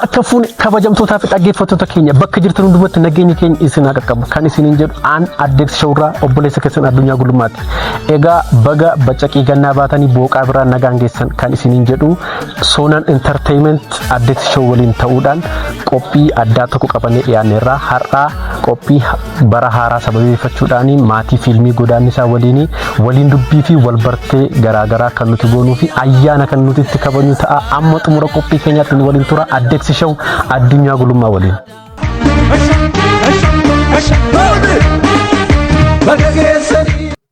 harka fuune kabajamtootaa fi dhaggeeffattoota keenya bakka jirtan hundumaatti nageenya keenya isin haa qaqqabu kan isiniin jedhu aan addeeksi shawurraa obboleessa keessan addunyaa gulummaati. Egaa baga bacaqii gannaa baatanii booqaa biraa nagaan geessan kan isiniin jedhu Soonaan Entertainment addeeksi shaw waliin ta'uudhaan qophii addaa tokko qabannee dhiyaanneerraa har'aa qophii bara haaraa sababeeffachuudhaan maatii fiilmii godaannisaa waliin dubbii fi walbartee garaagaraa kan nuti goonuu fi ayyaana kan nuti itti kabajnu ta'a. Amma xumura qophii keenyaatti nu waliin tura addeeksi shaw addunyaa gulummaa waliin.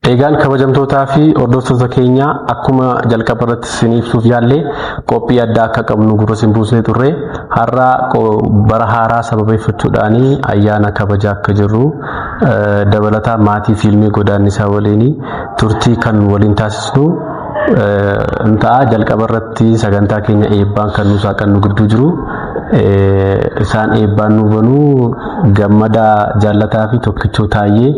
Egaan kabajamtootaa fi hordoftoota keenya akkuma jalqaba irratti isiniif yaallee qophii addaa akka qabnu gurra isin buusnee turre har'a bara haaraa sababeeffachuudhaan ayyaana kabajaa akka jirru dabalataa maatii fiilmii godaannisaa waliin turtii kan waliin taasisnu ta'a. Jalqaba irratti sagantaa keenya eebbaan kan nuusaa kan nu gidduu jiru isaan eebbaan nu banuu Gammadaa Jaalataa fi Tokkichoo Taayyee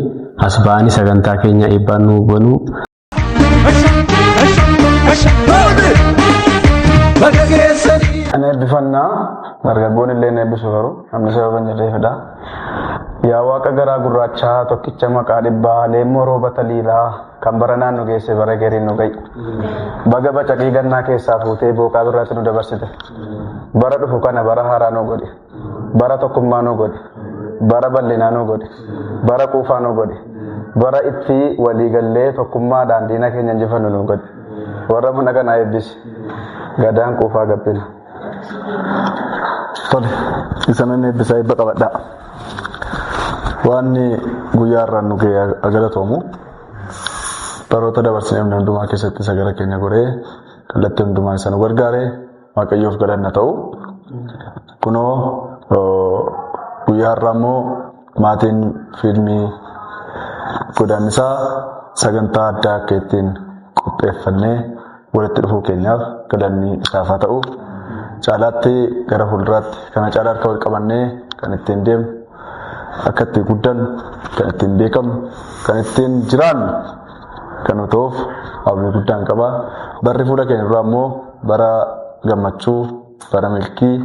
asbaani sagantaa keenya eebbaan nu banuu. Ana eebbifannaa dargaggoon illee eebbisu garuu namni sababa hin jirreefidha. Yaa Waaqa garaa gurraachaa tokkicha maqaa dhibbaa leemmoo rooba taliilaa kan bara naannoo geesse bara gariin nu ga'i. Baga bacaqii gannaa keessaa fuutee booqaa biraatti nu dabarsite. Bara dhufu kana bara haaraa nu godhi. Bara tokkummaa nu godhi. Bara bal'inaa nu godhi. Bara quufaa nu godhi. Bara itti waliigallee tokkummaadhaan diina keenya injifannu nu godhi. Warra buna kanaa eebbisi. Gadaan quufaa gabbina. Tole, isanan eebbisaa eebba qabadhaa. Waan guyyaa irraan nu ga'e agalatoomu baroota dabarsinee hundumaa keessatti sagara keenya goree kallattii hundumaa isa nu gargaaree Waaqayyoof galanna ta'u. Kunoo guyyaa irraa immoo maatiin fiilmii godaannisaa sagantaa addaa akka ittiin qopheeffannee walitti dhufuu keenyaaf galanni isaaf haa ta'u. Caalaatti gara fuulduraatti kana caalaa harka wal qabannee kan ittiin deemnu akka ittiin guddannu kan ittiin beekamnu kan ittiin jiraannu kan nu ta'uuf hawwii guddaan qaba. Barri fuula keenya duraa immoo bara gammachuu, bara milkii,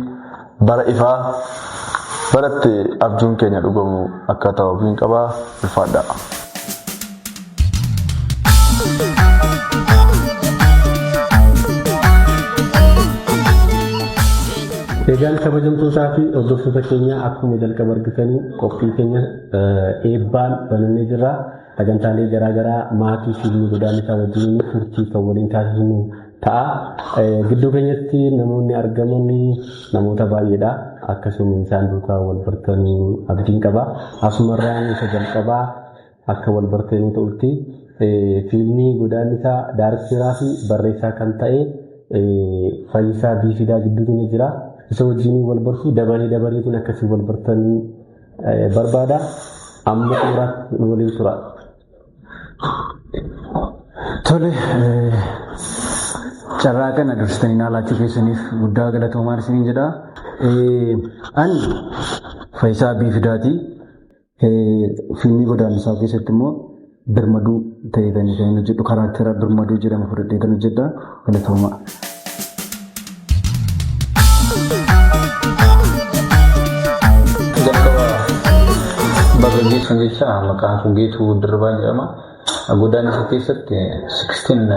bara ifaa, bara itti abjuun keenya dhugamu akka ta'u hawwiin qaba. Ulfaadha. Egaan kabajamtootaa fi hordoftoota keenya akkuma jalqaba argitanii qophii keenya eebbaan banannee jirra. Sagantaalee garaagaraa maatii fiilmii godaannisaa wajjin turtii kan waliin taasisnu ta'a. Gidduu keenyatti namoonni argaman namoota baay'eedha. Akkasuma isaan duukaa wal bartanii abdiin qaba. Asumarraan isa jalqabaa akka wal bartanii ta'utti fiilmii godaannisaa daarekteeraa fi barreessaa kan ta'e Fayyisaa Biifidaa gidduu keenya jira. Isa wajjin wal bartuu dabareetuun akkasii wal bartanii barbaada. Amma xumuraatti waliin tura. Tole, carraa kana dursitanii naalaachuu keessaniif guddaa galatoomaa isiniin jedha. Ani Fayyisaa Biifidaati. Fiilmii godaannisaa keessatti immoo birmaduu ta'ee kan hojjedhu karaktera birmaduu jedhamu fudhadhee kan hojjedha. Galatoomaa. Geessan jecha maqaan kun Geetuu Dirribaa jedhama. Godaannisa keessatti 16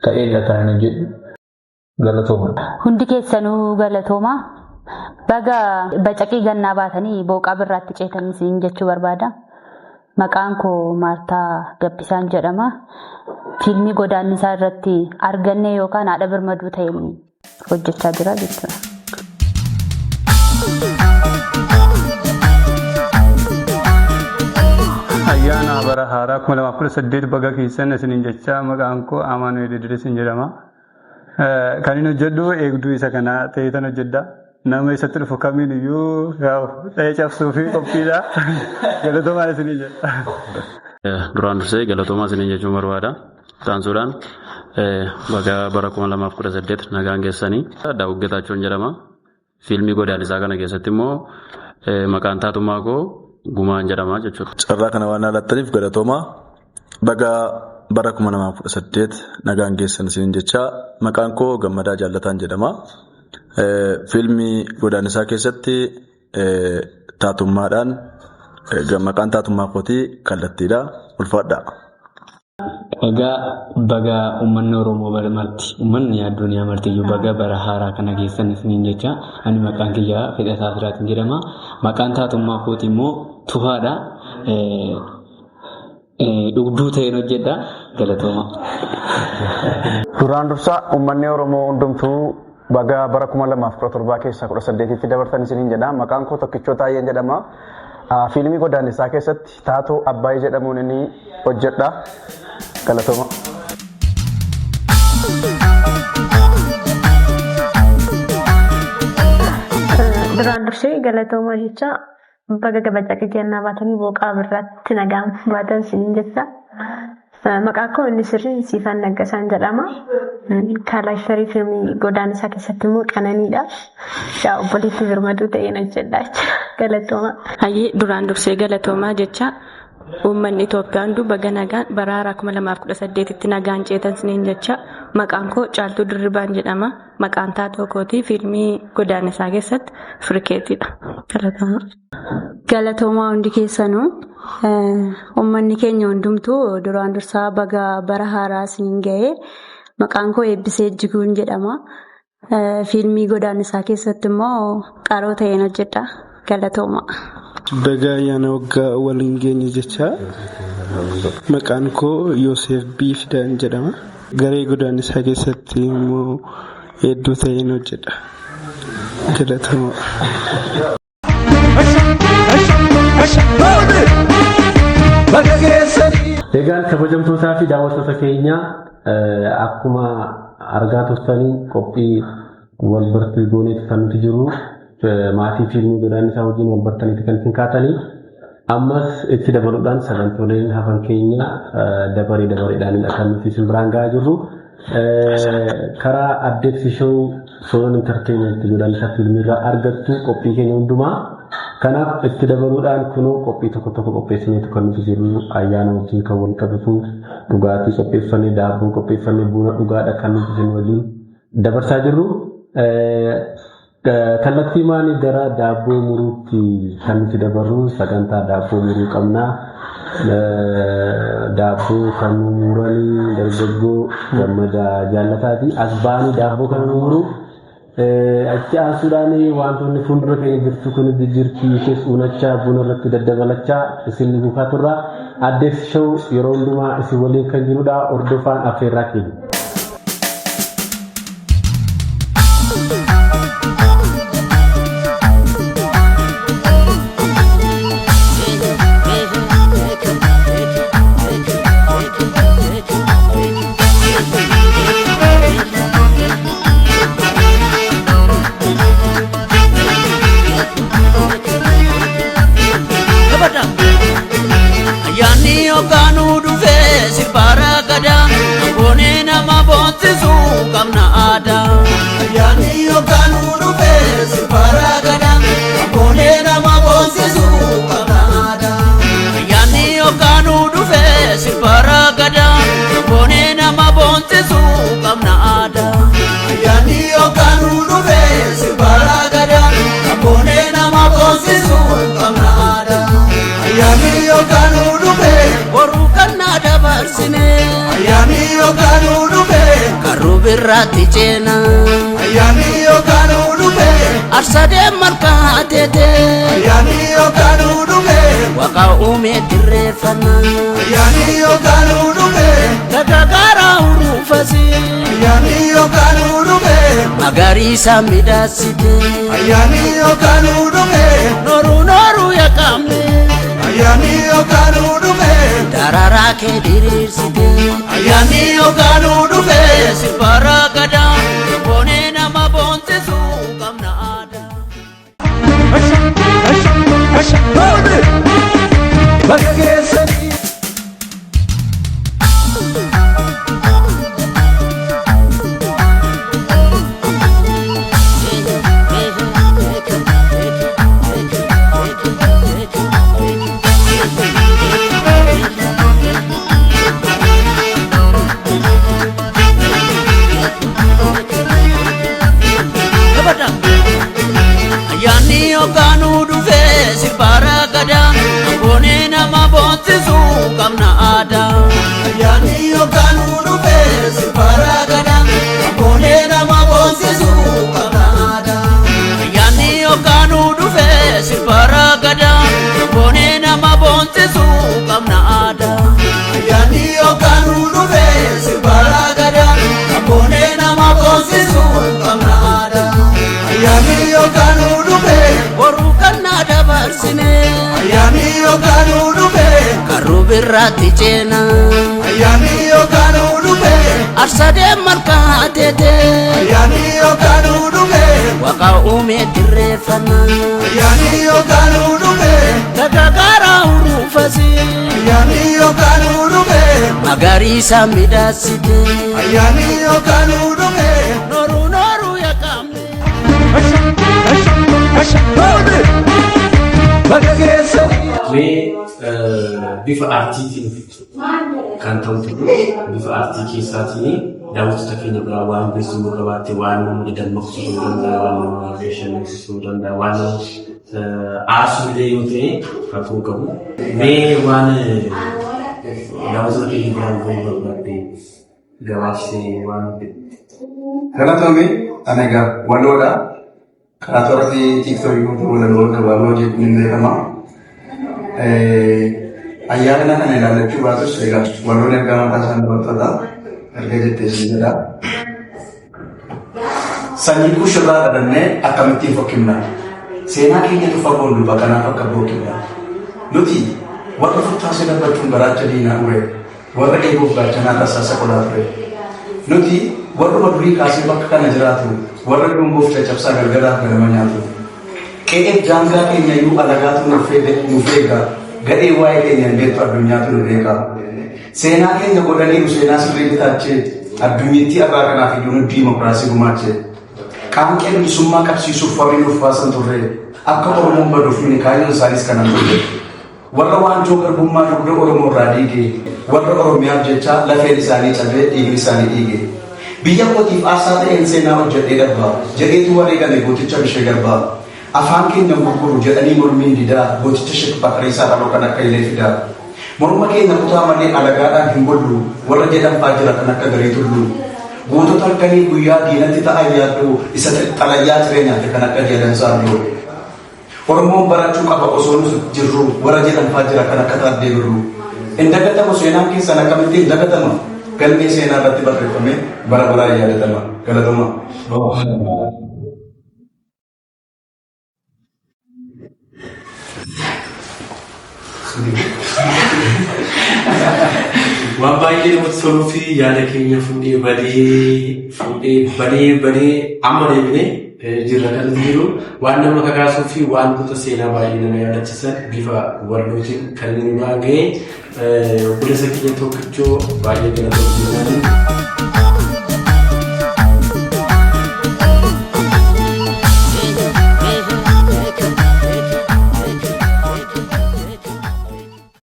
ta'ee kan hojjedhu. Galatooma. Hundi keessanuu galatooma. Baga bacaqii gannaa baatanii booqaa birraatti ceetanii jechuu barbaada. Maqaan koo Maartaa Gabbisaan jedhama. Fiilmii godaannisaa irratti arganne yookaan haadha birmaduu ta'een hojjechaa jira jechuudha. Ayyaana bara haaraa 2018 baga keessan isiniin jecha maqaan koo Amaanu'eel Idris jedhama. Kan inni hojjedhu eegduu isa kanaa ta'eetan hojjedha. Nama isatti dhufu kamiin iyyuu ta'ee cabsuu fi qophiidha. Galatoomaa isiniin jedha. Duraan dursee galatoomaa isiniin jechuun barbaada. Taansuudhaan baga bara 2018 nagaan geessanii Daawud Getaachoon jedhama. Fiilmii godaannisaa kana keessatti immoo maqaan taatummaa koo Gumaan jedhama jechuudha. Carraa kana waan alattaniif galatoomaa. Baga bara 2018 nagaan geessan isiniin jecha maqaan koo Gammadaa Jaalataan jedhama. Fiilmii godaannisaa keessatti taatummaadhaan maqaan taatummaa kootii kallattiidha. Ulfaadha. Egaa baga uummanni Oromoo barmaatti uummanni addunyaa martiyyuu baga bara haaraa kana keessan isiniin jecha ani maqaan kiyyaa Fedhasaa Asiraatiin jedhama. Maqaan taatummaa kootii immoo Tufaadha. Dhugduu ta'een hojjedha. Galatooma. Duraan dursa uummanni Oromoo hundumtuu baga bara 2017 keessa 18tti dabartan isiniin jedha. Maqaan koo Tokkichoo Taayyeen jedhama. Fiilmii godaannisaa keessatti Taatoo Abbaayee jedhamuun inni hojjedha. Galatooma. Duraan dursee galatooma jecha baga gabaajaa kennaa baatanii booqaa birraatti nagaan baatan isiniin jecha. Maqaan koo inni sirriin Siifan Naggasaan jedhama. Kaalaakteri fiilmii godaannisaa keessatti immoo Qananiidha. Obboleettii birmaduu ta'een hojjedha jecha. Galatooma. Hayyee duraan dursee galatoomaa jecha uummanni Itoophiyaa hunduu baga nagaan bara haaraa 2018tti nagaan ceetan isiniin jecha maqaan koo Caaltuu Dirribaan jedhama. Maqaan taatoo kootii fiilmii godaannisaa keessatti Firikeetiidha. Galatooma. Galatoomaa hundi keessanuu uummanni keenya hundumtuu duraan dursaa baga bara haaraa isiniin ga'ee maqaan koo Eebbisee Ejjiguun jedhama. Fiilmii godaannisaa keessatti immoo Qaroo ta'een hojjedha. Galatooma. Baga ayyaana waggaa waliin geenye jecha maqaan koo Yoosef Biifidaan jedhama. Garee godaannisaa keessatti immoo hedduu ta'een hojjedha. Galatooma. Egaan kabajamtootaa fi daawwattoota keenya akkuma argaa turtanii qophii wal bartii gooneeti kan nuti jiru. Maatii fiilmii godaannisaa wajjin wal bartaniiti kan isin kaatanii ammas itti dabaluudhaan sagantooleen hafan keenya dabareedhaan kan nuti isin biraan gahaa jirru. Karaa addeeksi shoo Soolon Entertainment godaannisaa fiilmiirraa argattu qophii keenya hundumaa. Kanaaf itti dabaluudhaan kunoo qophii tokko qopheessineetu kan nuti jirru ayyaana wajjin kan wal qabatu dhugaatii qopheeffannee daaboo qopheeffannee buna dhugaadha kan nuti isin wajjin dabarsaa jirru. Kallattii maanii gara daabboo muruutti kan nuti dabarru sagantaa daabboo muruu qabna. Daabboo kan muranii dargaggoo Gammada Jaallataati. As baanii daabboo kan muruu achi aasuudhaan wantoonni fuuldura keenya jirtu kun jirti ishee uunachaa buna irratti daddabalachaa isin guutaa turra. Addeeksi shoo yeroo hundumaa isin waliin kan jirudha. Hordofaan affeerraa keenya. Birraatti ceena ayyaani yookaan dhufe arsadee malkaa teete ayyaani yookaan dhufe waaqa uumee dirreeffana ayyaani yookaan dhufe gaggaara uruufasi ayyaani yookaan dhufe magariisa midhaasite ayyaani yookaan dhufe nooru yaaqamne ayyaani yookaan dhufe dararaa kee diriirsite ayyaani yookaan dhufe sirbaara gadaa boonee nama boonsisu qabna aadaa. Bakka keessatti. birraatti ceena ayyaanni yookaan dhufe arsadee malkaa teete ayyaanni yookaan dhufe waqa uumee dirreeffanna ayyaanni yookaan dhufe dagagaaraa urufasi ayyaanni yookaan dhufe magariisa midhaasite ayyaanni yookaan dhufe nooru nooru yaqaamne bifa aartiitiin kan ta'utu bifa aartii keessaatiin daawwattoota keenya biraa waan beeksisuu qabaatte waan nama dammaqsuu danda'a waan nama bashannansiisuu danda'a waan aarsuullee yoo ta'e fakkaatu qabu. Mee waan daawwattoota keenya biraa waan barbaadde gabaabsee waan Galatoomii ana egaa waloodha. Karaa toora fi tiiktookii walaloota waloo jedhuun beekama. Ayyaana kana ilaalachuu baatus egaa waloon ergaa mataa isaan dabartata erga jettee siin jedha. Sanyii kushirraa dhadhannee akkamittiin fokkimna. Seenaa keenyatu fagoon luba kanaaf akka bookimna. Nuti warra futtaasee dabbachuun baraacha diinaa ture. Warra eeguuf gaachanaa tasaasa qolaa ture. Nuti warra durii kaasee bakka kana jiraatu. Warra dhungoof caccabsaa gargaraaf ganama nyaatu. Qe'ee daangaa keenya iyyuu alagaatu nuuf eega. Gadhee waa'ee keenya hin beektu addunyaatu nu beeka. Seenaa keenya godhaniiru seenaa sirrii bitaachee addunyiitti irraa kanaaf iyyuu nu diimokiraasii gumaachee. Qaamqeen bilisummaa qabsiisuuf warri nuuf baasan turre akka Oromoon baduuf ni kaayyoon isaanis kanan turre. Warra waanjoo garbummaa dugda Oromoo irraa dhiige. Warra Oromiyaaf jecha lafeen isaanii cabee dhiigni isaanii dhiige. Biyya kootiif aasaa ta'een seenaa hojjedhee darbaa jedheetu wareegame gooticha bishee garbaa afaan keenya gurguru jedhanii mormiin didaa gooticha Sheek Bakariisaa dhaloo kan akka ilee fidaa morma keenya kutaa malee alagaadhaan hin bollu warra jedhanfaa jira kan akka garii tullu gootota halkanii guyyaa diinatti ta'an yaaddu isa xalayyaa jireenyaati kan akka jedhansaa dhiyoo Oromoon barachuu qaba osoo nu jirru warra jedhanfaa jira kan akka taaddee birru hin dagatamu seenaan keessan akkamitti hin dagatama galmee seenaa irratti barreeffame bara baraa yaadatama galatoma. Waan baay'ee namatti toluu fi yaada keenya fuudhee badee amma deebinee jirra kan jiru waan nama kakaasuu fi wantoota seenaa baay'ee nama yaadachiisan bifa walootiin kan inni baagee obboleessa keenya tokkichoo baay'ee galatoomaa.